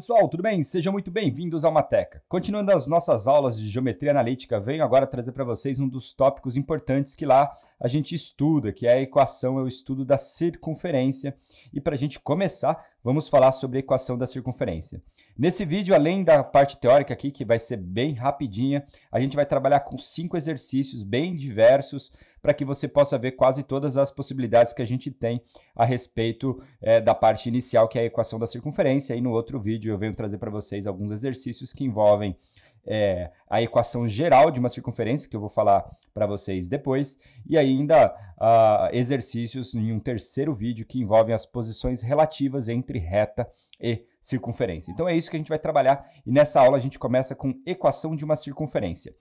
pessoal, tudo bem? Sejam muito bem-vindos ao Mateca. Continuando as nossas aulas de geometria analítica, venho agora trazer para vocês um dos tópicos importantes que lá a gente estuda, que é a equação, é o estudo da circunferência. E para a gente começar, vamos falar sobre a equação da circunferência. Nesse vídeo, além da parte teórica aqui, que vai ser bem rapidinha, a gente vai trabalhar com 5 exercícios bem diversos para que você possa ver quase todas as possibilidades que a gente tem a respeito da parte inicial, que é a equação da circunferência. E no outro vídeo eu venho trazer para vocês alguns exercícios que envolvem a equação geral de uma circunferência, que eu vou falar para vocês depois, e ainda exercícios em um terceiro vídeo que envolvem as posições relativas entre reta e circunferência. Então é isso que a gente vai trabalhar, e nessa aula a gente começa com equação de uma circunferência.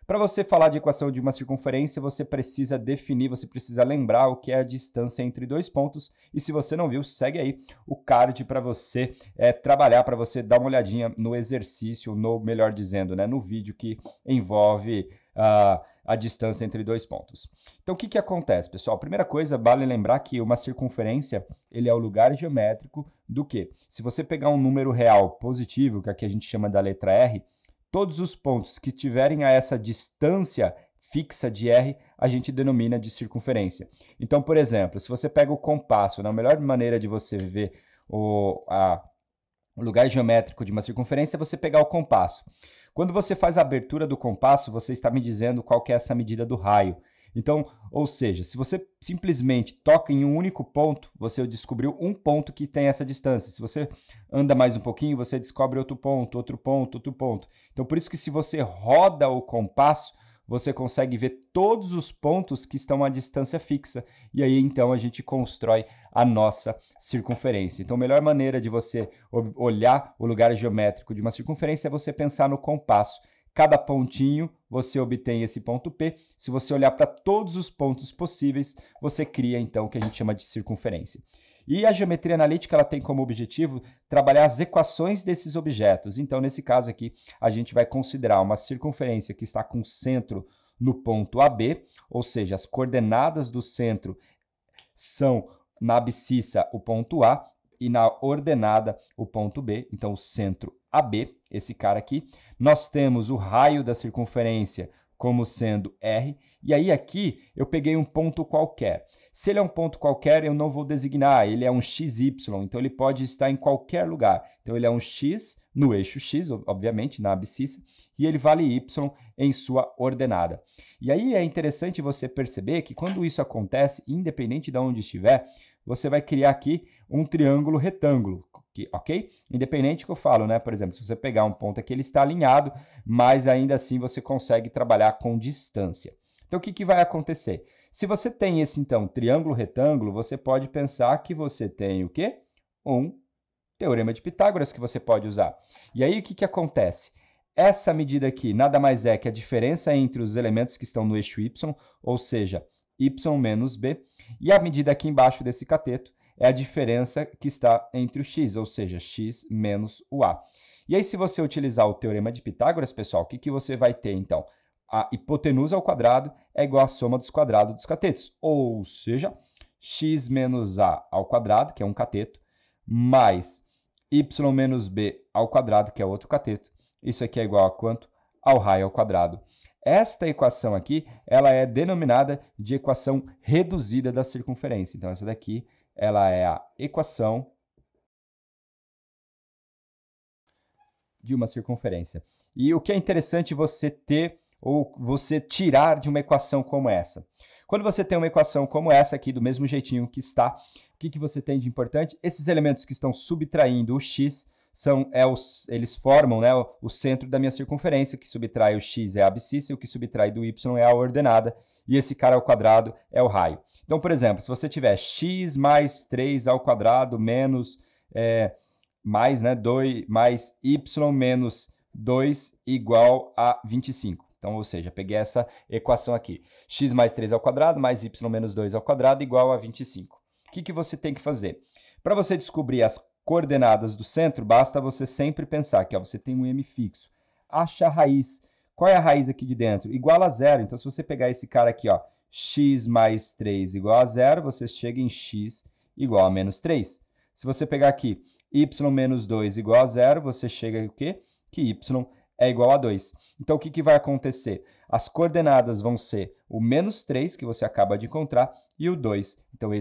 Para você falar de equação de uma circunferência, você precisa definir, você precisa lembrar o que é a distância entre dois pontos. E se você não viu, segue aí o card para você trabalhar, para você dar uma olhadinha no exercício, melhor dizendo, no vídeo que envolve a distância entre dois pontos. Então, o que acontece, pessoal? Primeira coisa, vale lembrar que uma circunferência, ele é o lugar geométrico do quê? Se você pegar um número real positivo, que aqui a gente chama da letra R, todos os pontos que tiverem a essa distância fixa de R, a gente denomina de circunferência. Então, por exemplo, se você pega o compasso, a melhor maneira de você ver o lugar geométrico de uma circunferência é você pegar o compasso. Quando você faz a abertura do compasso, você está me dizendo qual que é essa medida do raio. Então, ou seja, se você simplesmente toca em um único ponto, você descobriu um ponto que tem essa distância. Se você anda mais um pouquinho, você descobre outro ponto, outro ponto, outro ponto. Então, por isso que se você roda o compasso, você consegue ver todos os pontos que estão à distância fixa. E aí, então, a gente constrói a nossa circunferência. Então, a melhor maneira de você olhar o lugar geométrico de uma circunferência é você pensar no compasso. Cada pontinho, você obtém esse ponto P. Se você olhar para todos os pontos possíveis, você cria, então, o que a gente chama de circunferência. E a geometria analítica ela tem como objetivo trabalhar as equações desses objetos. Então, nesse caso aqui, a gente vai considerar uma circunferência que está com centro no ponto AB, ou seja, as coordenadas do centro são na abscissa o ponto A e na ordenada o ponto B, então o centro AB, esse cara aqui. Nós temos o raio da circunferência como sendo R, e aí aqui eu peguei um ponto qualquer. Se ele é um ponto qualquer, eu não vou designar, ele é um XY, então ele pode estar em qualquer lugar. Então ele é um X no eixo X, obviamente, na abscissa, e ele vale Y em sua ordenada. E aí é interessante você perceber que quando isso acontece, independente de onde estiver, você vai criar aqui um triângulo retângulo, ok? Independente que eu falo, por exemplo, se você pegar um ponto aqui, ele está alinhado, mas ainda assim você consegue trabalhar com distância. Então, o que vai acontecer? Se você tem esse, então, triângulo retângulo, você pode pensar que você tem o quê? Um teorema de Pitágoras que você pode usar. E aí, o que acontece? Essa medida aqui nada mais é que a diferença entre os elementos que estão no eixo Y, ou seja, y menos b, e a medida aqui embaixo desse cateto é a diferença que está entre o x, ou seja, x menos o a. E aí, se você utilizar o teorema de Pitágoras, pessoal, o que você vai ter, então? A hipotenusa ao quadrado é igual à soma dos quadrados dos catetos, ou seja, x menos a ao quadrado, que é um cateto, mais y menos b ao quadrado, que é outro cateto. Isso aqui é igual a quanto? Ao raio ao quadrado. Esta equação aqui, ela é denominada de equação reduzida da circunferência. Então, essa daqui, ela é a equação de uma circunferência. E o que é interessante você ter ou você tirar de uma equação como essa? Quando você tem uma equação como essa aqui, do mesmo jeitinho que está, o que você tem de importante? Esses elementos que estão subtraindo o x, eles formam o centro da minha circunferência, que subtrai o x é a abscissa, e o que subtrai do y é a ordenada, e esse cara ao quadrado é o raio. Então, por exemplo, se você tiver x mais 3 ao quadrado menos, mais y menos 2 igual a 25. Então, ou seja, peguei essa equação aqui. X mais 3 ao quadrado mais y menos 2 ao quadrado igual a 25. O que você tem que fazer? Para você descobrir as coordenadas do centro, basta você sempre pensar que você tem um m fixo. Acha a raiz. Qual é a raiz aqui de dentro? Igual a zero. Então, se você pegar esse cara aqui, x mais 3 igual a zero, você chega em x igual a menos 3. Se você pegar aqui y menos 2 igual a 0, você chega a quê? Que y é igual a 2. Então, o que vai acontecer? As coordenadas vão ser o menos 3, que você acaba de encontrar, e o 2. Então,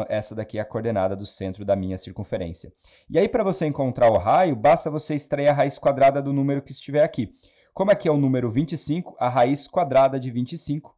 essa daqui é a coordenada do centro da minha circunferência. E aí, para você encontrar o raio, basta você extrair a raiz quadrada do número que estiver aqui. Como aqui é o número 25, a raiz quadrada de 25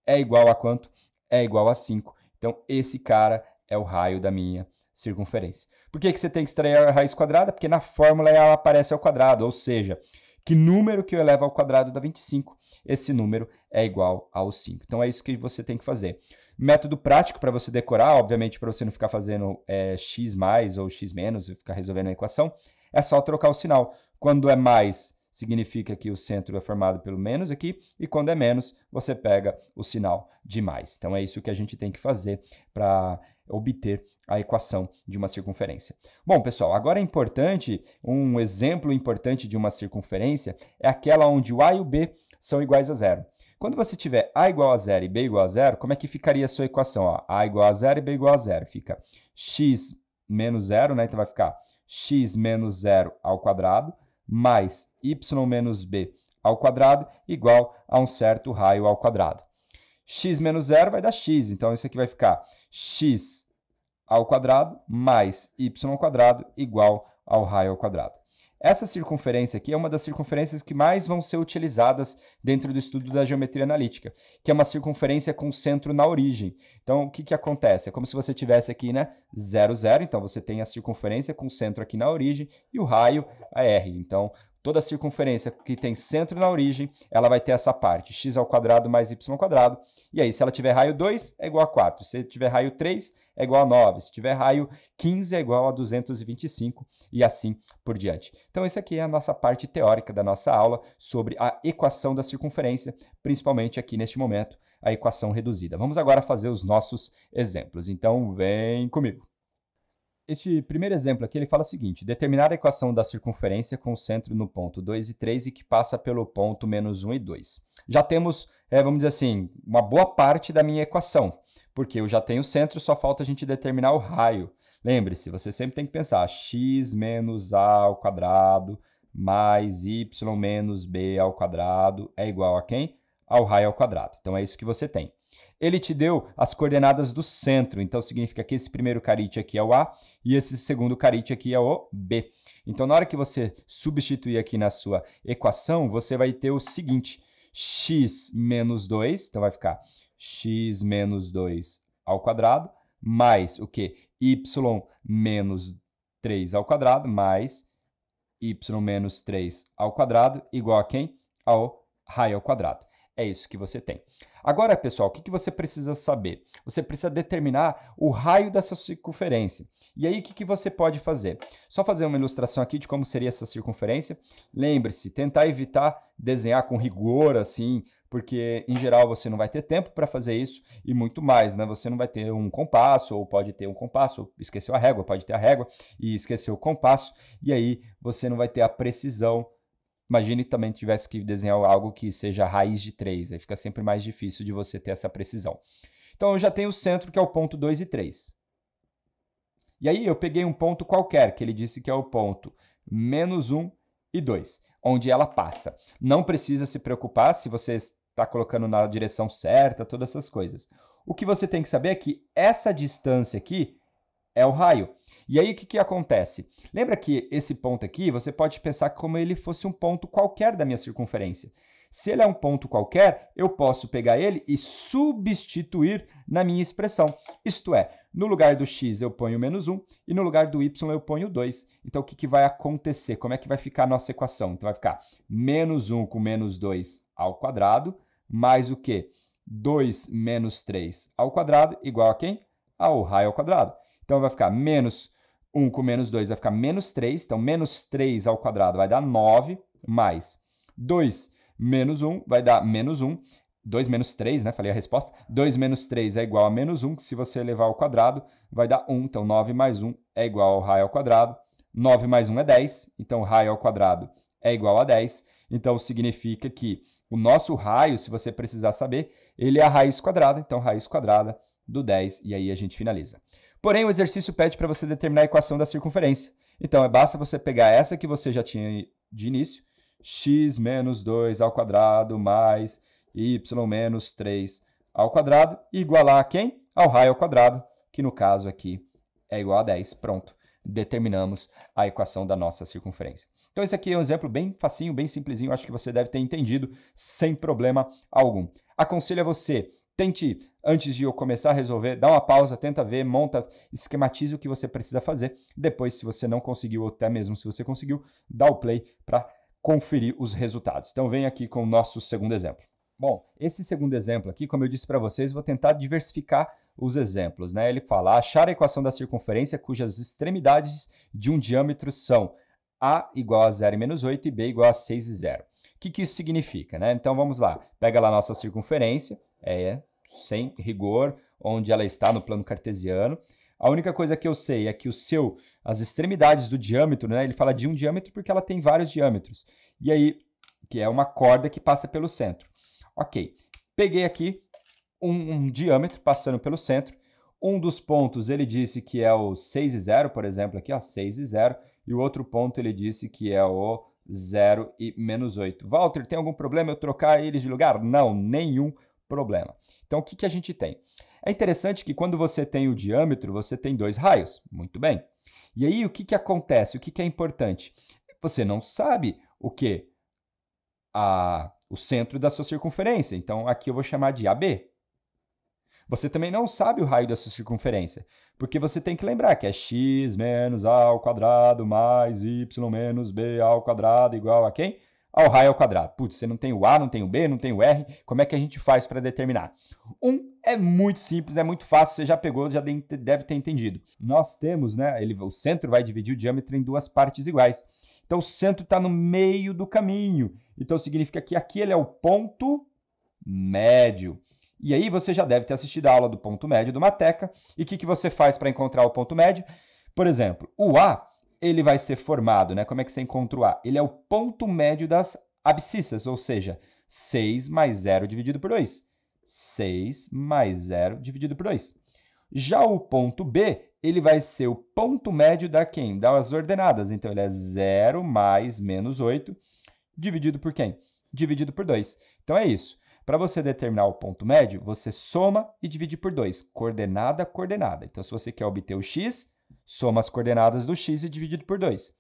é igual a quanto? É igual a 5. Então, esse cara é o raio da minha circunferência. Por que você tem que extrair a raiz quadrada? Porque na fórmula ela aparece ao quadrado, ou seja, que número que eu elevo ao quadrado dá 25? Esse número é igual ao 5. Então, é isso que você tem que fazer. Método prático para você decorar, obviamente, para você não ficar fazendo x mais ou x menos e ficar resolvendo a equação, é só trocar o sinal. Quando é mais, significa que o centro é formado pelo menos aqui, e quando é menos, você pega o sinal de mais. Então, é isso que a gente tem que fazer para obter a equação de uma circunferência. Bom, pessoal, agora é importante, um exemplo importante de uma circunferência é aquela onde o A e o B são iguais a 0. Quando você tiver A igual a 0 e B igual a 0, como é que ficaria a sua equação? Ó, A igual a 0 e B igual a 0. Fica x menos 0, né? Então vai ficar x menos 0 ao quadrado mais y menos b ao quadrado igual a um certo raio ao quadrado. X menos 0 vai dar x, então isso aqui vai ficar x ao quadrado mais y ao quadrado igual ao raio ao quadrado. Essa circunferência aqui é uma das circunferências que mais vão ser utilizadas dentro do estudo da geometria analítica, que é uma circunferência com centro na origem. Então, o que acontece? É como se você tivesse aqui, né, 0, 0, então você tem a circunferência com centro aqui na origem e o raio, a R. Então, toda circunferência que tem centro na origem, ela vai ter essa parte, x ao quadrado mais y ao quadrado. E aí, se ela tiver raio 2, é igual a 4. Se tiver raio 3, é igual a 9. Se tiver raio 15, é igual a 225 e assim por diante. Então, isso aqui é a nossa parte teórica da nossa aula sobre a equação da circunferência, principalmente aqui neste momento, a equação reduzida. Vamos agora fazer os nossos exemplos. Então, vem comigo. Este primeiro exemplo aqui, ele fala o seguinte: determinar a equação da circunferência com centro no ponto 2 e 3 e que passa pelo ponto menos 1 e 2. Já temos, vamos dizer assim, uma boa parte da minha equação, porque eu já tenho o centro, só falta a gente determinar o raio. Lembre-se, você sempre tem que pensar x menos a ao quadrado mais y menos b ao quadrado é igual a quem? Ao raio ao quadrado. Então, é isso que você tem. Ele te deu as coordenadas do centro, então significa que esse primeiro caríte aqui é o A e esse segundo caríte aqui é o B. Então, na hora que você substituir aqui na sua equação, você vai ter o seguinte: x menos 2, então vai ficar x menos 2 ao quadrado, mais o quê? Y menos 3 ao quadrado, mais y menos 3 ao quadrado, igual a quem? Ao raio ao quadrado. É isso que você tem. Agora, pessoal, o que você precisa saber? Você precisa determinar o raio dessa circunferência. E aí, o que você pode fazer? Só fazer uma ilustração aqui de como seria essa circunferência. Lembre-se, tentar evitar desenhar com rigor, assim, porque, em geral, você não vai ter tempo para fazer isso e muito mais, né? Você não vai ter um compasso, ou pode ter um compasso, ou esqueceu a régua, pode ter a régua e esqueceu o compasso, e aí você não vai ter a precisão. Imagine que também tivesse que desenhar algo que seja raiz de 3, aí fica sempre mais difícil de você ter essa precisão. Então, eu já tenho o centro, que é o ponto 2 e 3. E aí, eu peguei um ponto qualquer, que ele disse que é o ponto menos 1 e 2, onde ela passa. Não precisa se preocupar se você está colocando na direção certa, todas essas coisas. O que você tem que saber é que essa distância aqui é o raio. E aí, o que acontece? Lembra que esse ponto aqui, você pode pensar como ele fosse um ponto qualquer da minha circunferência. Se ele é um ponto qualquer, eu posso pegar ele e substituir na minha expressão. Isto é, no lugar do x eu ponho menos 1 e no lugar do y eu ponho 2. Então, o que vai acontecer? Como é que vai ficar a nossa equação? Então, vai ficar menos 1 com menos 2 ao quadrado, mais o quê? 2 menos 3 ao quadrado, igual a quem? Ao raio ao quadrado. Então, vai ficar menos 1 com menos 2 vai ficar menos 3. Então, menos 3 ao quadrado vai dar 9, mais 2 menos 1 vai dar menos 1. 2 menos 3, né? Falei a resposta. 2 menos 3 é igual a menos 1, que se você levar ao quadrado, vai dar 1. Então, 9 mais 1 é igual ao raio ao quadrado. 9 mais 1 é 10. Então, raio ao quadrado é igual a 10. Então, significa que o nosso raio, se você precisar saber, ele é a raiz quadrada. Então, raiz quadrada do 10. E aí a gente finaliza. Porém, o exercício pede para você determinar a equação da circunferência. Então, basta você pegar essa que você já tinha de início, x menos 2 ao quadrado mais y menos 3 ao quadrado, e igualar a quem? Ao raio ao quadrado, que no caso aqui é igual a 10. Pronto, determinamos a equação da nossa circunferência. Então, esse aqui é um exemplo bem facinho, bem simplesinho, acho que você deve ter entendido sem problema algum. Aconselho a você, tente, antes de eu começar a resolver, dá uma pausa, tenta ver, monta, esquematize o que você precisa fazer. Depois, se você não conseguiu, ou até mesmo se você conseguiu, dá o play para conferir os resultados. Então, vem aqui com o nosso segundo exemplo. Bom, esse segundo exemplo aqui, como eu disse para vocês, vou tentar diversificar os exemplos, né? Ele fala, achar a equação da circunferência cujas extremidades de um diâmetro são A igual a 0 e menos 8 e B igual a 6 e 0. O que isso significa, né? Então, vamos lá. Pega lá a nossa circunferência, sem rigor, onde ela está no plano cartesiano. A única coisa que eu sei é que as extremidades do diâmetro, né? Ele fala de um diâmetro porque ela tem vários diâmetros. E aí, que é uma corda que passa pelo centro. Ok, peguei aqui um diâmetro passando pelo centro. Um dos pontos ele disse que é o 6 e 0, por exemplo, aqui, ó, 6 e 0. E o outro ponto ele disse que é o 0 e menos 8. Walter, tem algum problema eu trocar eles de lugar? Não, nenhum problema. Então, o que a gente tem? É interessante que quando você tem o diâmetro, você tem dois raios. Muito bem. E aí, o que acontece? O que é importante? Você não sabe o que? O centro da sua circunferência. Então, aqui eu vou chamar de AB. Você também não sabe o raio da sua circunferência, porque você tem que lembrar que é x menos a ao quadrado mais y menos b ao quadrado igual a quem? Ao raio ao quadrado. Putz, você não tem o a, não tem o b, não tem o r. Como é que a gente faz para determinar? É muito simples, é muito fácil, você já pegou, já deve ter entendido. Nós temos, né, o centro vai dividir o diâmetro em duas partes iguais. Então, o centro está no meio do caminho. Então, significa que aqui ele é o ponto médio. E aí você já deve ter assistido a aula do ponto médio do Mateca. E o que você faz para encontrar o ponto médio? Por exemplo, o A, ele vai ser formado, né? Como é que você encontra o A? Ele é o ponto médio das abscissas, ou seja, 6 mais 0 dividido por 2. 6 mais 0 dividido por 2. Já o ponto B, ele vai ser o ponto médio da quem? Das ordenadas. Então, ele é 0 mais menos 8 dividido por quem? Dividido por 2. Então, é isso. Para você determinar o ponto médio, você soma e divide por 2. Coordenada, coordenada. Então, se você quer obter o x, soma as coordenadas do x e divide por 2.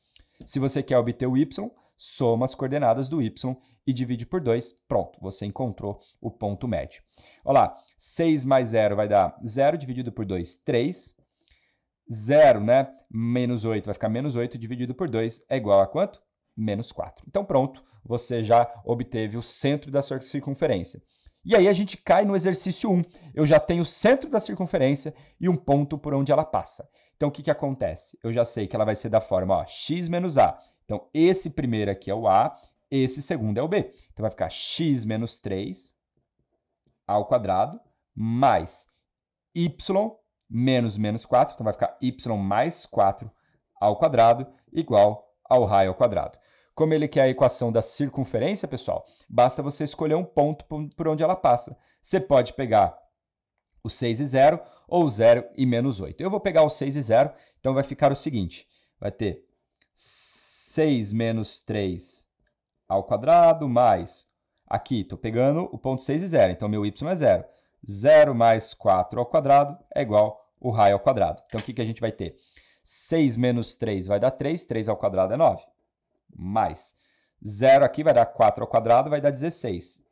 Se você quer obter o y, soma as coordenadas do y e divide por 2. Pronto, você encontrou o ponto médio. Olha lá, 6 mais 0 vai dar 0, dividido por 2, 3. 0, né? Menos 8 vai ficar menos 8, dividido por 2 é igual a quanto? Menos 4. Então, pronto, você já obteve o centro da sua circunferência. E aí a gente cai no exercício 1. Eu já tenho o centro da circunferência e um ponto por onde ela passa. Então, o que acontece? Eu já sei que ela vai ser da forma ó, x menos a. Então, esse primeiro aqui é o a, esse segundo é o b. Então, vai ficar x menos 3 ao quadrado mais y menos menos 4. Então, vai ficar y mais 4 ao quadrado igual ao raio ao quadrado. Como ele quer a equação da circunferência, pessoal, basta você escolher um ponto por onde ela passa. Você pode pegar o 6 e 0 ou 0 e menos 8. Eu vou pegar o 6 e 0, então vai ficar o seguinte. Vai ter 6 menos 3 ao quadrado mais... Aqui, estou pegando o ponto 6 e 0, então meu y é 0. 0 mais 4 ao quadrado é igual ao raio ao quadrado. Então, o que a gente vai ter? 6 menos 3 vai dar 3, 3 ao quadrado é 9. Mais 0 aqui vai dar 4 ao quadrado, vai dar 16.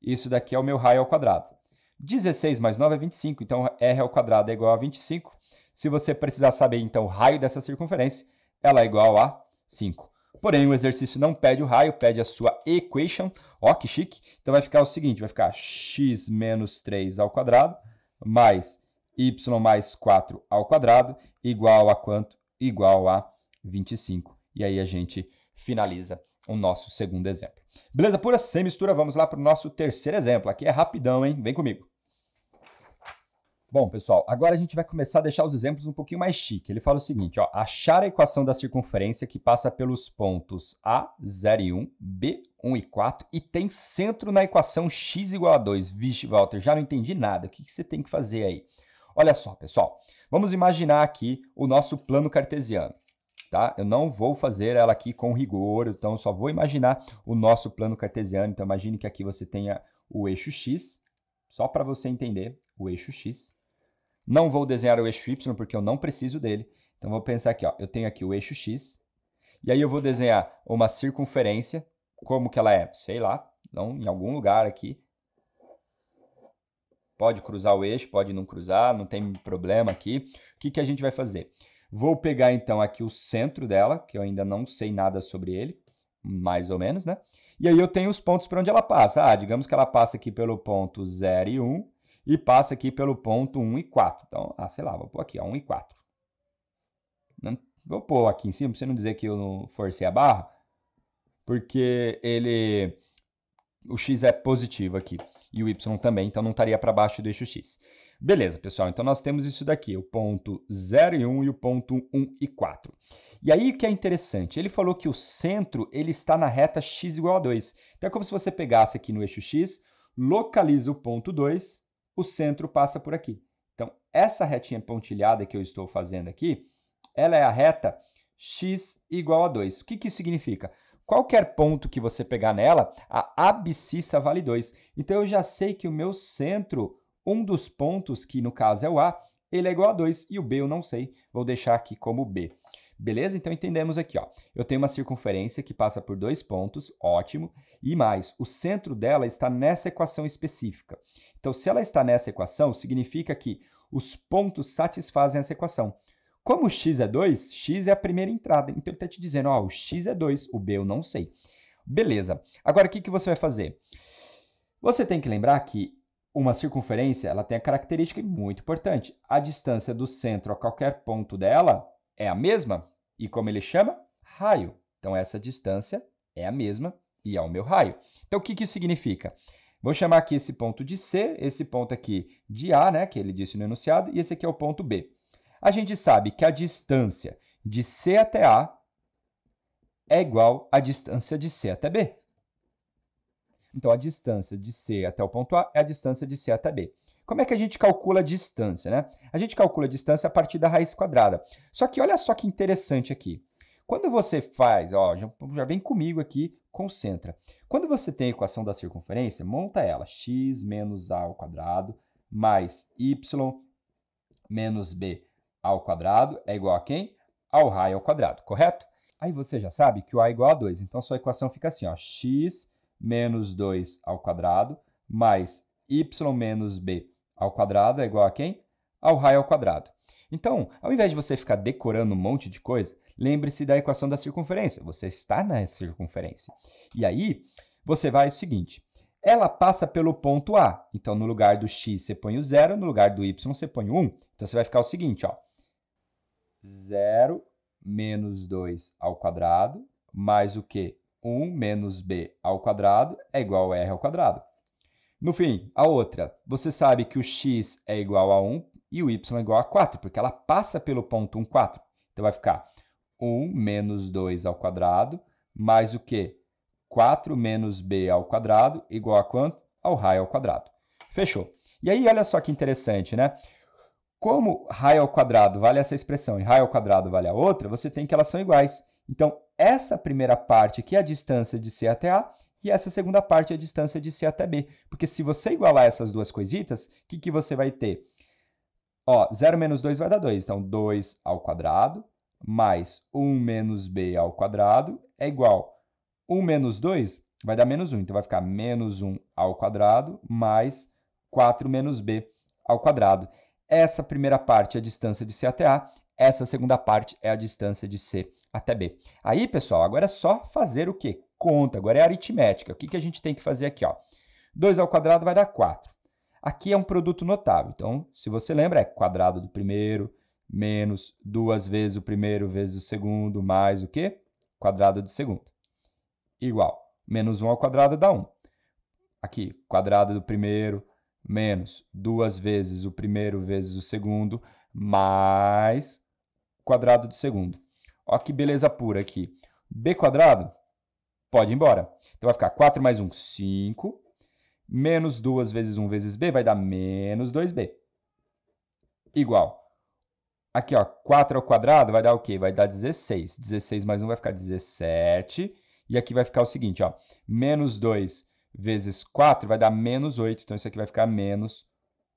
Isso daqui é o meu raio ao quadrado. 16 mais 9 é 25, então r ao quadrado é igual a 25. Se você precisar saber, então, o raio dessa circunferência, ela é igual a 5. Porém, o exercício não pede o raio, pede a sua equation. Ó, que chique. Então, vai ficar o seguinte, vai ficar x menos 3 ao quadrado mais y mais 4 ao quadrado igual a quanto? Igual a 25. E aí a gente finaliza o nosso segundo exemplo. Beleza pura? Sem mistura, vamos lá para o nosso terceiro exemplo. Aqui é rapidão, hein? Vem comigo. Bom, pessoal, agora a gente vai começar a deixar os exemplos um pouquinho mais chique. Ele fala o seguinte, ó, achar a equação da circunferência que passa pelos pontos A, 0 e 1, B, 1 e 4 e tem centro na equação x igual a 2. Vixe, Walter, já não entendi nada. O que você tem que fazer aí? Olha só, pessoal, vamos imaginar aqui o nosso plano cartesiano, tá? Eu não vou fazer ela aqui com rigor, então só vou imaginar o nosso plano cartesiano. Então, imagine que aqui você tenha o eixo x, só para você entender o eixo x. Não vou desenhar o eixo y, porque eu não preciso dele. Então, vou pensar aqui, ó, eu tenho aqui o eixo x, e aí eu vou desenhar uma circunferência, como que ela é? Sei lá, não, em algum lugar aqui. Pode cruzar o eixo, pode não cruzar, não tem problema aqui. O que que a gente vai fazer? Vou pegar, então, aqui o centro dela, que eu ainda não sei nada sobre ele, mais ou menos, né? E aí eu tenho os pontos por onde ela passa. Ah, digamos que ela passa aqui pelo ponto 0 e 1 e passa aqui pelo ponto 1 e 4. Então, sei lá, vou pôr aqui, ó, 1 e 4. Não, vou pôr aqui em cima, para você não dizer que eu não forcei a barra, porque o x é positivo aqui. E o y também, então não estaria para baixo do eixo x. Beleza, pessoal, então nós temos isso daqui, o ponto 0 e 1 e o ponto 1 e 4. E aí o que é interessante, ele falou que o centro ele está na reta x igual a 2. Então é como se você pegasse aqui no eixo x, localiza o ponto 2, o centro passa por aqui. Então essa retinha pontilhada que eu estou fazendo aqui, ela é a reta x igual a 2. O que que isso significa? Qualquer ponto que você pegar nela, a abscissa vale 2. Então, eu já sei que o meu centro, um dos pontos, que no caso é o A, ele é igual a 2, e o B eu não sei. Vou deixar aqui como B. Beleza? Então, entendemos aqui, ó. Eu tenho uma circunferência que passa por 2 pontos, ótimo, e mais, o centro dela está nessa equação específica. Então, se ela está nessa equação, significa que os pontos satisfazem essa equação. Como o x é 2, x é a primeira entrada. Então, ele está te dizendo, ó, o x é 2, o b eu não sei. Beleza. Agora, o que que você vai fazer? Você tem que lembrar que uma circunferência ela tem a característica muito importante. A distância do centro a qualquer ponto dela é a mesma. E como ele chama? Raio. Então, essa distância é a mesma e é o meu raio. Então, o que que isso significa? Vou chamar aqui esse ponto de C, esse ponto aqui de A, né, que ele disse no enunciado, e esse aqui é o ponto B. A gente sabe que a distância de C até A é igual à distância de C até B. Então, a distância de C até o ponto A é a distância de C até B. Como é que a gente calcula a distância, né? A gente calcula a distância a partir da raiz quadrada. Só que olha só que interessante aqui. Quando você faz, ó, já vem comigo aqui, concentra. Quando você tem a equação da circunferência, monta ela, x menos a ao quadrado mais y menos b ao quadrado é igual a quem? Ao raio ao quadrado, correto? Aí você já sabe que o a é igual a 2, então sua equação fica assim, ó, x menos 2 ao quadrado mais y menos b ao quadrado é igual a quem? Ao raio ao quadrado. Então, ao invés de você ficar decorando um monte de coisa, lembre-se da equação da circunferência. Você está na circunferência. E aí, você vai o seguinte, ela passa pelo ponto A. Então, no lugar do x, você põe o 0, no lugar do y, você põe o 1. Então, você vai ficar o seguinte, ó, 0 menos 2 ao quadrado, mais o quê? 1 menos b ao quadrado é igual a r ao quadrado. No fim, a outra, você sabe que o x é igual a 1 e o y é igual a 4, porque ela passa pelo ponto 1, 4. Então, vai ficar 1 menos 2 ao quadrado, mais o quê? 4 menos b ao quadrado, igual a quanto? Ao raio ao quadrado. Fechou. E aí, olha só que interessante, né? Como raio ao quadrado vale essa expressão e raio ao quadrado vale a outra, você tem que elas são iguais. Então, essa primeira parte aqui é a distância de C até A, e essa segunda parte é a distância de C até B. Porque se você igualar essas duas coisitas, o que que você vai ter? Ó, 0 menos 2 vai dar 2. Então, 2 ao quadrado mais 1 menos b ao quadrado é igual a 1 menos 2 vai dar menos 1. Então, vai ficar menos 1 ao quadrado mais 4 menos b ao quadrado. Essa primeira parte é a distância de C até A, essa segunda parte é a distância de C até B. Aí, pessoal, agora é só fazer o quê? Conta, agora é aritmética. O que que a gente tem que fazer aqui? Ó? 2 ao quadrado vai dar 4. Aqui é um produto notável. Então, se você lembra, é quadrado do primeiro menos 2 vezes o primeiro vezes o segundo mais o quê? Quadrado do segundo. Igual. Menos 1 ao quadrado dá 1. Aqui, quadrado do primeiro menos 2 vezes o primeiro vezes o segundo, mais quadrado do segundo. Olha que beleza pura aqui. B quadrado pode ir embora. Então, vai ficar 4 mais 1, 5. Menos 2 vezes 1 vezes b vai dar menos 2b. igual. Aqui, ó, 4 ao quadrado vai dar o quê? Vai dar 16. 16 mais 1 vai ficar 17. E aqui vai ficar o seguinte, ó, menos 2 vezes 4 vai dar menos 8. Então, isso aqui vai ficar menos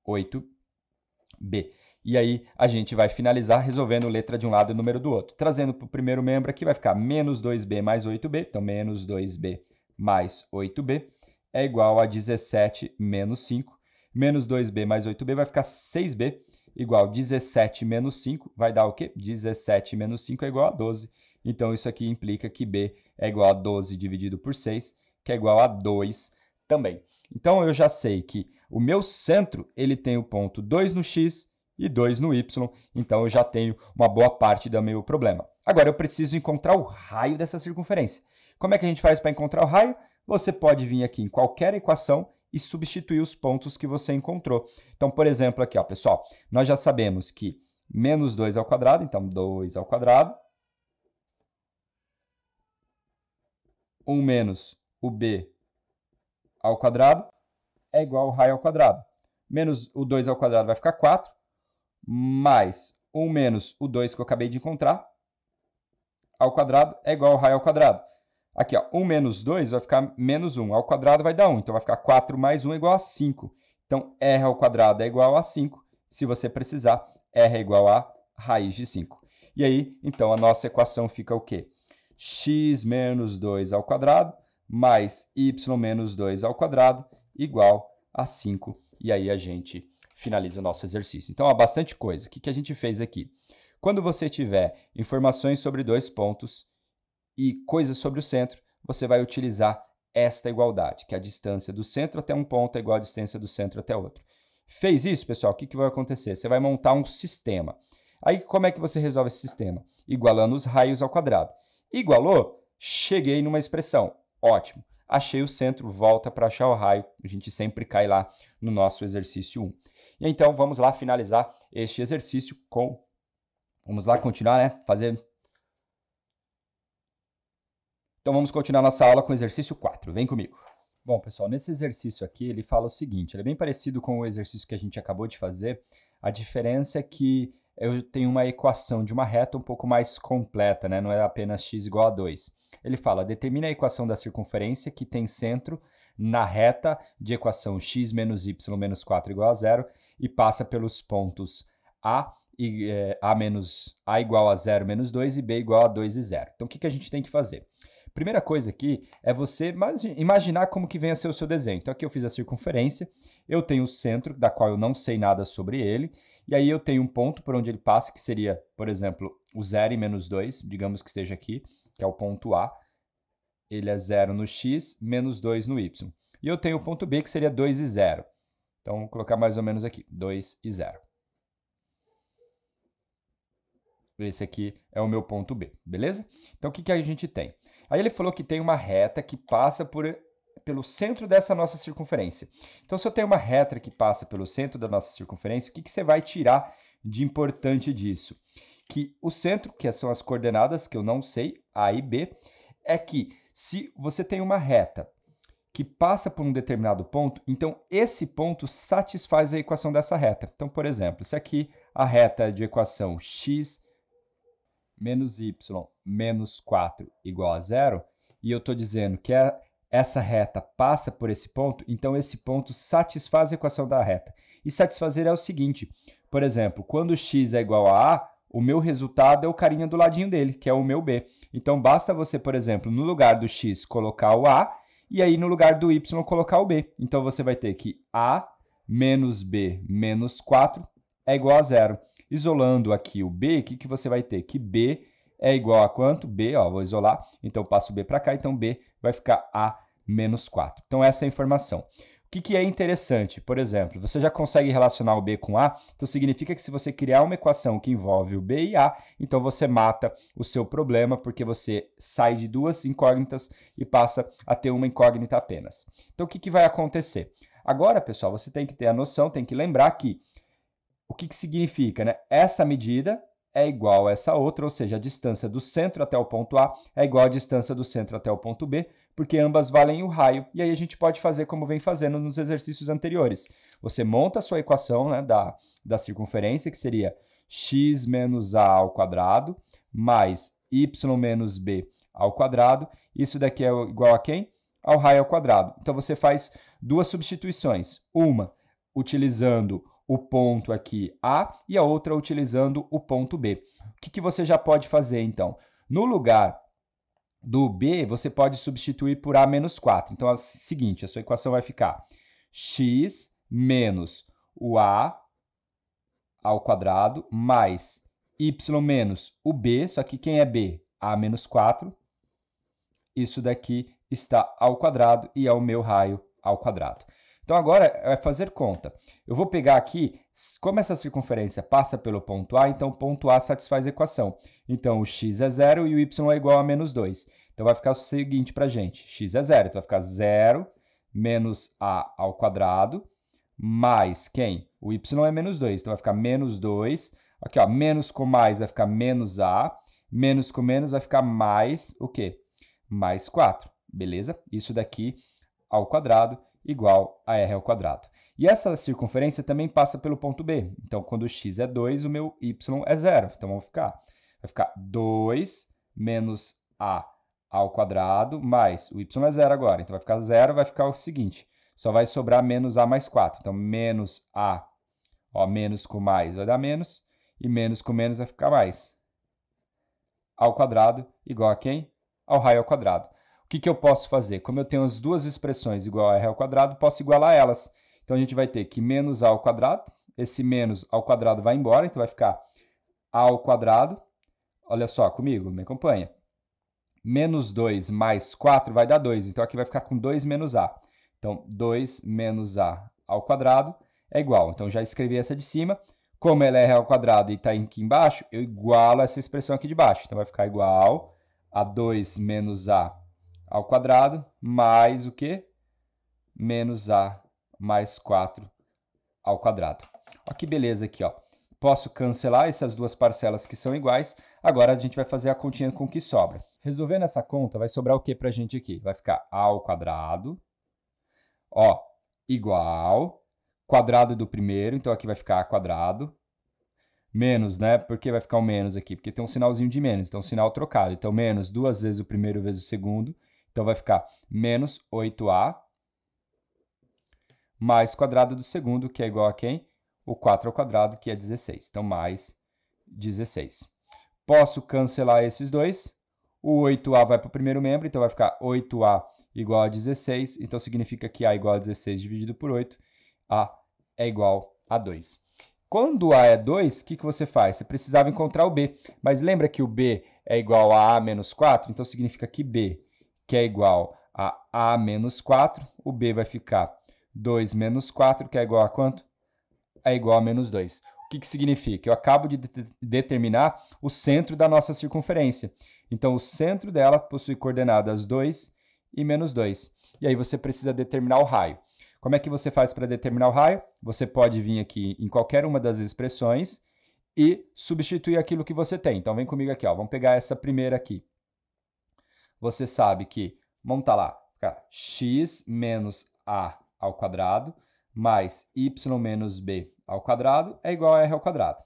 8b. E aí, a gente vai finalizar resolvendo letra de um lado e número do outro. Trazendo para o primeiro membro aqui, vai ficar menos 2b mais 8b. Então, menos 2b mais 8b é igual a 17 menos 5. Menos 2b mais 8b vai ficar 6b, igual 17 menos 5, vai dar o quê? 17 menos 5 é igual a 12. Então, isso aqui implica que b é igual a 12 dividido por 6, que é igual a 2 também. Então, eu já sei que o meu centro ele tem o ponto 2 no x e 2 no y, então eu já tenho uma boa parte do meu problema. Agora, eu preciso encontrar o raio dessa circunferência. Como é que a gente faz para encontrar o raio? Você pode vir aqui em qualquer equação e substituir os pontos que você encontrou. Então, por exemplo, aqui, ó, pessoal, nós já sabemos que menos 2 ao quadrado, então 2 ao quadrado, 1 menos o b ao quadrado é igual ao raio ao quadrado. Menos o 2 ao quadrado vai ficar 4, mais 1 menos o 2 que eu acabei de encontrar ao quadrado é igual ao raio ao quadrado. Aqui, ó, 1 menos 2 vai ficar menos 1. Ao quadrado vai dar 1. Então, vai ficar 4 mais 1 é igual a 5. Então, r ao quadrado é igual a 5. Se você precisar, r é igual a raiz de 5. E aí, então, a nossa equação fica o quê? X menos 2 ao quadrado mais y menos 2 ao quadrado igual a 5. E aí, a gente finaliza o nosso exercício. Então, há bastante coisa. O que a gente fez aqui? Quando você tiver informações sobre dois pontos e coisas sobre o centro, você vai utilizar esta igualdade, que é a distância do centro até um ponto é igual à distância do centro até outro. Fez isso, pessoal, o que vai acontecer? Você vai montar um sistema. Aí, como é que você resolve esse sistema? Igualando os raios ao quadrado. Igualou? Cheguei numa expressão. Ótimo. Achei o centro, volta para achar o raio. A gente sempre cai lá no nosso exercício 1. E então, vamos lá finalizar este exercício com... Vamos lá continuar, né? Então, vamos continuar nossa aula com o exercício 4. Vem comigo. Bom, pessoal, nesse exercício aqui, ele fala o seguinte, ele é bem parecido com o exercício que a gente acabou de fazer. A diferença é que eu tenho uma equação de uma reta um pouco mais completa, né? Não é apenas x igual a 2. Ele fala, determine a equação da circunferência que tem centro na reta de equação x menos y menos 4 igual a 0 e passa pelos pontos A A igual a 0 menos 2 e B igual a 2 e 0. Então, o que a gente tem que fazer? Primeira coisa aqui é você imaginar como que vem a ser o seu desenho. Então, aqui eu fiz a circunferência, eu tenho o centro, da qual eu não sei nada sobre ele, e aí eu tenho um ponto por onde ele passa, que seria, por exemplo, o 0 e menos 2, digamos que esteja aqui, que é o ponto A. Ele é 0 no x, menos 2 no y. E eu tenho o ponto B, que seria 2 e 0. Então, vou colocar mais ou menos aqui, 2 e 0. Esse aqui é o meu ponto B, beleza? Então, o que a gente tem? Aí ele falou que tem uma reta que passa pelo centro dessa nossa circunferência. Então, se eu tenho uma reta que passa pelo centro da nossa circunferência, o que você vai tirar de importante disso? Que o centro, que são as coordenadas que eu não sei, A e B, é que se você tem uma reta que passa por um determinado ponto, então esse ponto satisfaz a equação dessa reta. Então, por exemplo, se aqui a reta de equação x menos y menos 4 igual a 0, e eu estou dizendo que essa reta passa por esse ponto, então esse ponto satisfaz a equação da reta. E satisfazer é o seguinte, por exemplo, quando x é igual a A, o meu resultado é o carinha do ladinho dele, que é o meu B. Então, basta você, por exemplo, no lugar do x colocar o A, e aí no lugar do y colocar o B. Então, você vai ter que A menos B menos 4 é igual a 0. Isolando aqui o B, o que você vai ter? Que B é igual a quanto? B, ó, vou isolar, então passo o B para cá, então B vai ficar A menos 4. Então, essa é a informação. O que é interessante? Por exemplo, você já consegue relacionar o B com A, então significa que se você criar uma equação que envolve o B e A, então você mata o seu problema, porque você sai de duas incógnitas e passa a ter uma incógnita apenas. Então, o que vai acontecer? Agora, pessoal, você tem que ter a noção, tem que lembrar que o que significa, né? Essa medida é igual a essa outra, ou seja, a distância do centro até o ponto A é igual à distância do centro até o ponto B, porque ambas valem o raio. E aí a gente pode fazer como vem fazendo nos exercícios anteriores. Você monta a sua equação, né, da circunferência, que seria x menos a ao quadrado, mais y menos b ao quadrado. Isso daqui é igual a quem? Ao raio ao quadrado. Então, você faz duas substituições. Uma utilizando o ponto aqui A e a outra utilizando o ponto B. O que você já pode fazer, então? No lugar do B, você pode substituir por A menos 4. Então, é o seguinte, a sua equação vai ficar x menos o A ao quadrado mais y menos o B, só que quem é B? A menos 4. Isso daqui está ao quadrado e é o meu raio ao quadrado. Então, agora é fazer conta. Eu vou pegar aqui, como essa circunferência passa pelo ponto A, então o ponto A satisfaz a equação. Então, o x é 0 e o y é igual a menos 2. Então, vai ficar o seguinte para a gente. X é 0, então vai ficar 0 menos A ao quadrado, mais quem? O y é menos 2, então vai ficar menos 2. Aqui, ó, menos com mais vai ficar menos A, menos com menos vai ficar mais o quê? Mais 4, beleza? Isso daqui ao quadrado igual a r ao quadrado. E essa circunferência também passa pelo ponto B. Então, quando o x é 2, o meu y é 0. Então, vai ficar 2 menos a ao quadrado mais o y é 0 agora. Então, vai ficar 0, vai ficar o seguinte, só vai sobrar menos a mais 4. Então, menos a, ó, menos com mais vai dar menos, e menos com menos vai ficar mais. Ao quadrado igual a quem? Ao raio ao quadrado. O que eu posso fazer? Como eu tenho as duas expressões igual a r ao quadrado, posso igualar elas. Então, a gente vai ter que menos a ao quadrado, esse menos ao quadrado vai embora, então vai ficar a ao quadrado. Olha só comigo, me acompanha. Menos 2 mais 4 vai dar 2, então aqui vai ficar com 2 menos a. Então, 2 menos a ao quadrado é igual. Então, já escrevi essa de cima. Como ela é r ao quadrado e está aqui embaixo, eu igualo essa expressão aqui de baixo. Então, vai ficar igual a 2 menos a ao quadrado, mais o quê? Menos a mais 4 ao quadrado. Olha que beleza aqui, ó. Posso cancelar essas duas parcelas que são iguais. Agora, a gente vai fazer a continha com o que sobra. Resolvendo essa conta, vai sobrar o que para a gente aqui? Vai ficar a ao quadrado, ó, igual, quadrado do primeiro, então aqui vai ficar a quadrado, menos, né? Por que vai ficar o menos aqui? Porque tem um sinalzinho de menos, então sinal trocado. Então, menos duas vezes o primeiro vezes o segundo. Então, vai ficar menos 8a mais quadrado do segundo, que é igual a quem? O 4 ao quadrado, que é 16. Então, mais 16. Posso cancelar esses dois. O 8a vai para o primeiro membro, então vai ficar 8a igual a 16. Então, significa que a igual a 16 dividido por 8, a é igual a 2. Quando a é 2, o que você faz? Você precisava encontrar o b, mas lembra que o b é igual a menos 4? Então, significa que b, que é igual a menos 4, o b vai ficar 2 menos 4, que é igual a quanto? É igual a menos 2. O que significa? Eu acabo de determinar o centro da nossa circunferência. Então, o centro dela possui coordenadas 2 e menos 2. E aí, você precisa determinar o raio. Como é que você faz para determinar o raio? Você pode vir aqui em qualquer uma das expressões e substituir aquilo que você tem. Então, vem comigo aqui, ó. Vamos pegar essa primeira aqui. Você sabe que, vamos estar lá, x menos a ao quadrado mais y menos b ao quadrado é igual a r ao quadrado.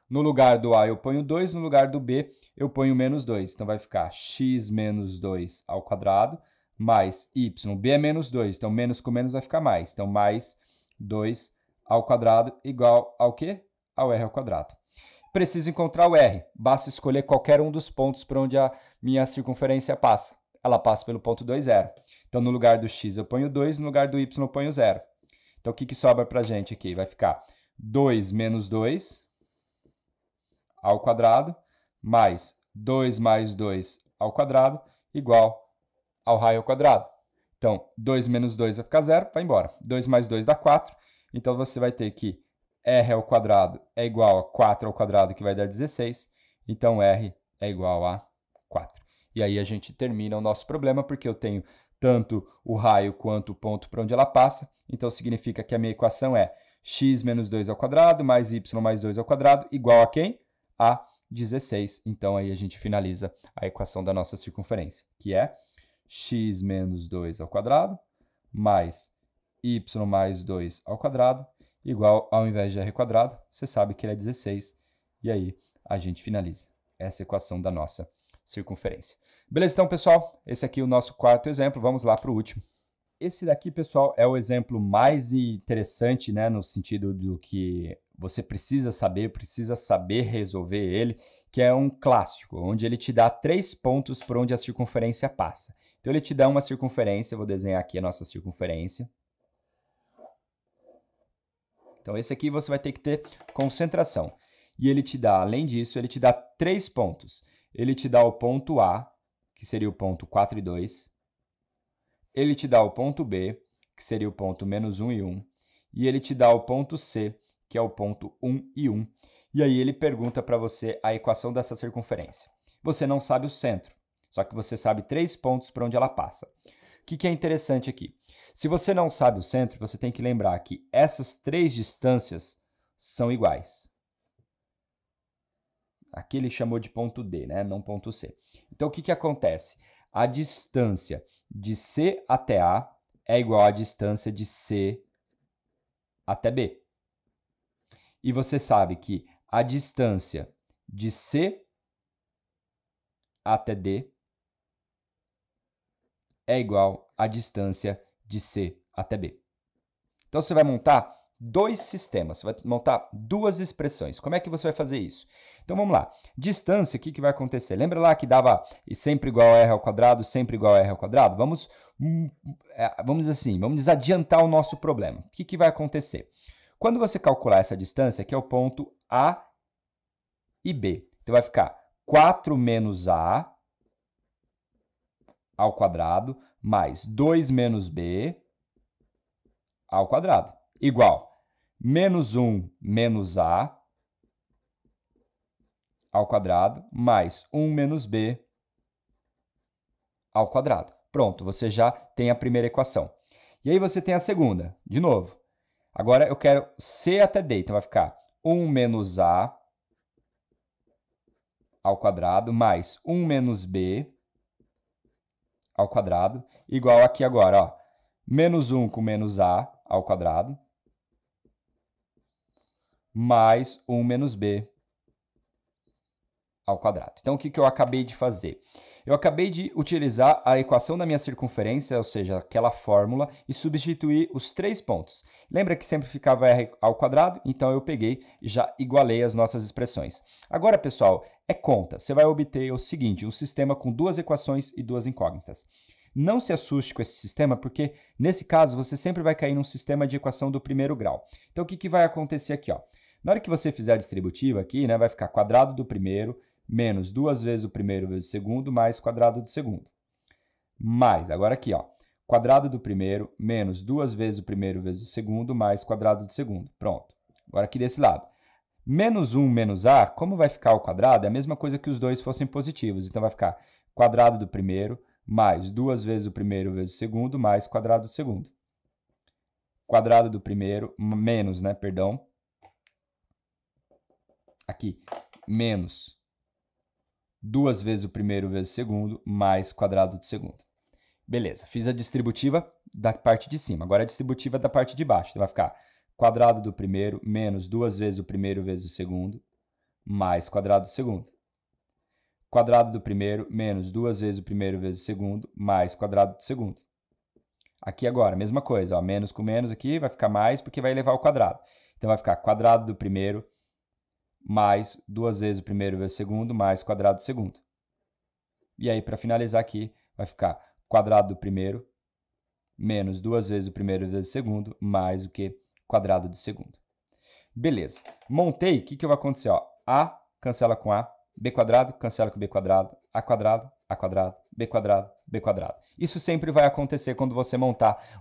No lugar do a eu ponho 2, no lugar do b eu ponho menos 2. Então, vai ficar x menos 2 ao quadrado mais y. B é menos 2, então menos com menos vai ficar mais. Então, mais 2 ao quadrado igual ao quê? Ao r ao quadrado. Preciso encontrar o r. Basta escolher qualquer um dos pontos por onde a minha circunferência passa. Ela passa pelo ponto 2, 0. Então, no lugar do x eu ponho 2, no lugar do y eu ponho 0. Então, o que sobra para a gente aqui? Vai ficar 2 menos 2 ao quadrado mais 2 mais 2 ao quadrado igual ao raio ao quadrado. Então, 2 menos 2 vai ficar 0, vai embora. 2 mais 2 dá 4. Então, você vai ter que r ao quadrado é igual a 4 ao quadrado, que vai dar 16. Então, r é igual a 4. E aí, a gente termina o nosso problema, porque eu tenho tanto o raio quanto o ponto por onde ela passa. Então, significa que a minha equação é x menos 2 ao quadrado mais y mais 2 ao quadrado igual a quem? A 16. Então, aí a gente finaliza a equação da nossa circunferência, que é x menos 2 ao quadrado, mais y mais 2 ao quadrado, igual, ao invés de r quadrado, você sabe que ele é 16. E aí a gente finaliza essa equação da nossa circunferência. Beleza, então, pessoal? Esse aqui é o nosso quarto exemplo. Vamos lá para o último. Esse daqui, pessoal, é o exemplo mais interessante, né, no sentido do que você precisa saber resolver ele, que é um clássico, onde ele te dá 3 pontos por onde a circunferência passa. Então, ele te dá uma circunferência, vou desenhar aqui a nossa circunferência. Então, esse aqui você vai ter que ter concentração. E ele te dá, além disso, ele te dá 3 pontos. Ele te dá o ponto A, que seria o ponto 4 e 2. Ele te dá o ponto B, que seria o ponto menos 1 e 1. E ele te dá o ponto C, que é o ponto 1 e 1. E aí ele pergunta para você a equação dessa circunferência. Você não sabe o centro, só que você sabe 3 pontos por onde ela passa. O que é interessante aqui? Se você não sabe o centro, você tem que lembrar que essas 3 distâncias são iguais. Aqui ele chamou de ponto D, né? Não ponto C. Então, o que acontece? A distância de C até A é igual à distância de C até B. E você sabe que a distância de C até D é igual à distância de C até B. Então, você vai montar 2 sistemas, você vai montar 2 expressões. Como é que você vai fazer isso? Então, vamos lá. Distância, o que vai acontecer? Lembra lá que dava sempre igual a r ao quadrado, sempre igual a r ao quadrado? Vamos dizer assim, vamos adiantar o nosso problema. O que vai acontecer? Quando você calcular essa distância, que é o ponto A e B, então vai ficar 4 menos A ao quadrado mais 2 menos B ao quadrado, igual menos 1 menos A ao quadrado mais 1 menos B ao quadrado. Pronto, você já tem a primeira equação. E aí você tem a segunda, de novo. Agora eu quero C até D, então vai ficar 1 menos A ao quadrado mais 1 menos B ao quadrado, igual aqui agora, ó, menos 1 com menos A ao quadrado, mais 1 menos B ao quadrado. Então, o que eu acabei de fazer? Eu acabei de utilizar a equação da minha circunferência, ou seja, aquela fórmula, e substituir os 3 pontos. Lembra que sempre ficava r ao quadrado? Então, eu peguei e já igualei as nossas expressões. Agora, pessoal, é conta. Você vai obter o seguinte, um sistema com 2 equações e 2 incógnitas. Não se assuste com esse sistema, porque, nesse caso, você sempre vai cair num sistema de equação do primeiro grau. Então, o que vai acontecer aqui? Ó? Na hora que você fizer a distributiva aqui, né, vai ficar quadrado do primeiro menos 2 vezes o primeiro vezes o segundo, mais quadrado do segundo. Mais, agora aqui, ó, quadrado do primeiro menos 2 vezes o primeiro vezes o segundo, mais quadrado do segundo. Pronto. Agora aqui desse lado. Menos 1 menos A, como vai ficar ao quadrado, é a mesma coisa que os dois fossem positivos. Então, vai ficar quadrado do primeiro mais 2 vezes o primeiro vezes o segundo, mais quadrado do segundo. Quadrado do primeiro, menos, né, perdão. Aqui, menos 2 vezes o primeiro vezes o segundo, mais quadrado do segundo. Beleza, fiz a distributiva da parte de cima, agora a distributiva da parte de baixo. Então, vai ficar quadrado do primeiro menos 2 vezes o primeiro vezes o segundo, mais quadrado do segundo. Quadrado do primeiro menos 2 vezes o primeiro vezes o segundo, mais quadrado do segundo. Aqui agora, mesma coisa, ó, menos com menos aqui vai ficar mais porque vai elevar ao quadrado. Então, vai ficar quadrado do primeiro mais 2 vezes o primeiro vezes o segundo, mais quadrado do segundo. E aí, para finalizar aqui, vai ficar quadrado do primeiro menos 2 vezes o primeiro vezes o segundo, mais o que? Quadrado do segundo. Beleza. Montei, o que vai acontecer? Ó, A cancela com A, B quadrado cancela com B quadrado, A quadrado, B quadrado, B quadrado. Isso sempre vai acontecer quando você montar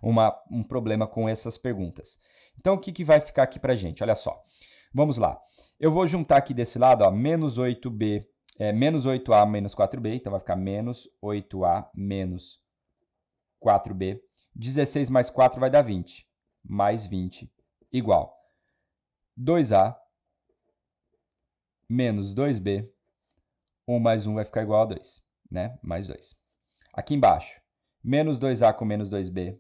um problema com essas perguntas. Então, o que vai ficar aqui para a gente? Olha só. Vamos lá. Eu vou juntar aqui desse lado, ó, menos 8b, menos 8a menos 4b, então vai ficar menos 8a menos 4b. 16 mais 4 vai dar 20, mais 20, igual 2a menos 2b, 1 mais 1 vai ficar igual a 2, né? Mais 2. Aqui embaixo, Menos 2A com menos 2B.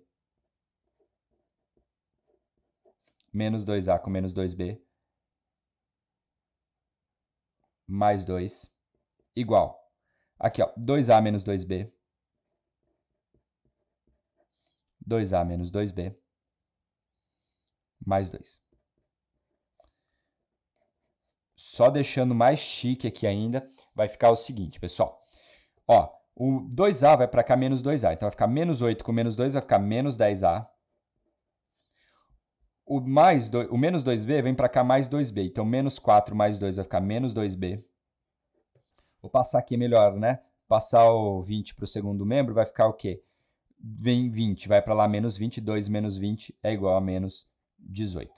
Menos 2A com menos 2B. Mais 2. Igual. Aqui, ó, 2A menos 2B. 2A menos 2B. Mais 2. Só deixando mais chique aqui ainda, vai ficar o seguinte, pessoal. Ó, o 2A vai para cá menos 2A. Então, vai ficar menos 8 com menos 2, vai ficar menos 10A. O menos 2B vem para cá mais 2B. Então, menos 4 mais 2 vai ficar menos 2B. Vou passar aqui melhor, né? Passar o 20 para o segundo membro, vai ficar o quê? Vem 20, vai para lá menos 20. 2 menos 20 é igual a menos 18.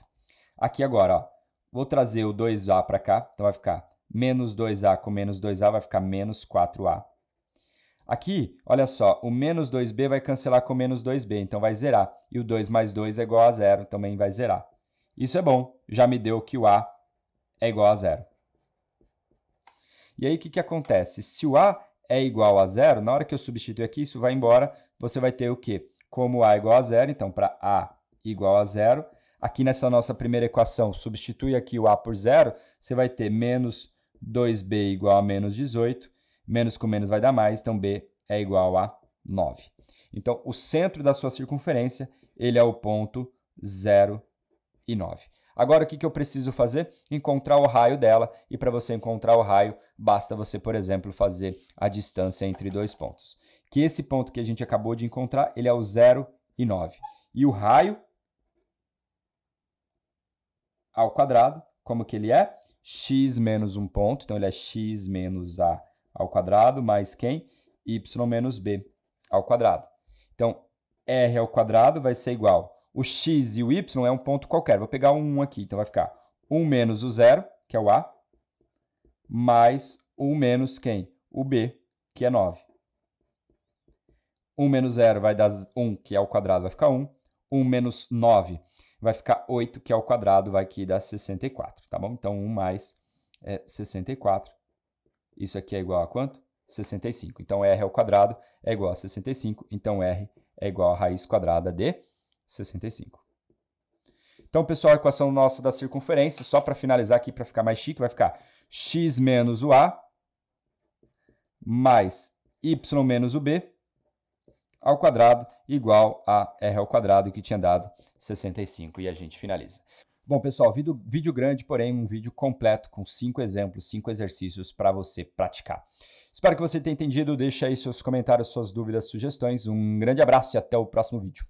Aqui agora, ó. Vou trazer o 2A para cá, então vai ficar menos 2A com menos 2A, vai ficar menos 4A. Aqui, olha só, o menos 2B vai cancelar com menos 2B, então vai zerar. E o 2 mais 2 é igual a 0, também vai zerar. Isso é bom, já me deu que o A é igual a 0. E aí, o que acontece? Se o A é igual a 0, na hora que eu substituir aqui, isso vai embora, você vai ter o quê? Como A é igual a 0, então para A igual a 0, aqui nessa nossa primeira equação, substitui aqui o A por 0, você vai ter menos 2B igual a menos 18, menos com menos vai dar mais, então B é igual a 9. Então, o centro da sua circunferência, ele é o ponto 0 e 9. Agora, o que eu preciso fazer? Encontrar o raio dela, e para você encontrar o raio, basta você, por exemplo, fazer a distância entre dois pontos. Que esse ponto que a gente acabou de encontrar, ele é o 0 e 9. E o raio ao quadrado, como que ele é? X menos um ponto, então ele é x menos a ao quadrado, mais quem? Y menos b ao quadrado. Então, r ao quadrado vai ser igual. O x e o y é um ponto qualquer. Vou pegar um 1 aqui, então vai ficar 1 menos o 0, que é o a, mais 1 menos quem? O b, que é 9. 1 menos 0 vai dar 1, que é ao quadrado, vai ficar 1. 1 menos 9 vai ficar 8, que ao quadrado vai aqui dar 64, tá bom? Então, 1 mais 64. Isso aqui é igual a quanto? 65. Então, r ao quadrado é igual a 65. Então, r é igual a raiz quadrada de 65. Então, pessoal, a equação nossa da circunferência, só para finalizar aqui, para ficar mais chique, vai ficar x menos o a mais y menos o b ao quadrado igual a r ao quadrado, que tinha dado 65. E a gente finaliza. Bom, pessoal, vídeo grande, porém um vídeo completo com 5 exemplos, 5 exercícios para você praticar. Espero que você tenha entendido. Deixe aí seus comentários, suas dúvidas, sugestões. Um grande abraço e até o próximo vídeo.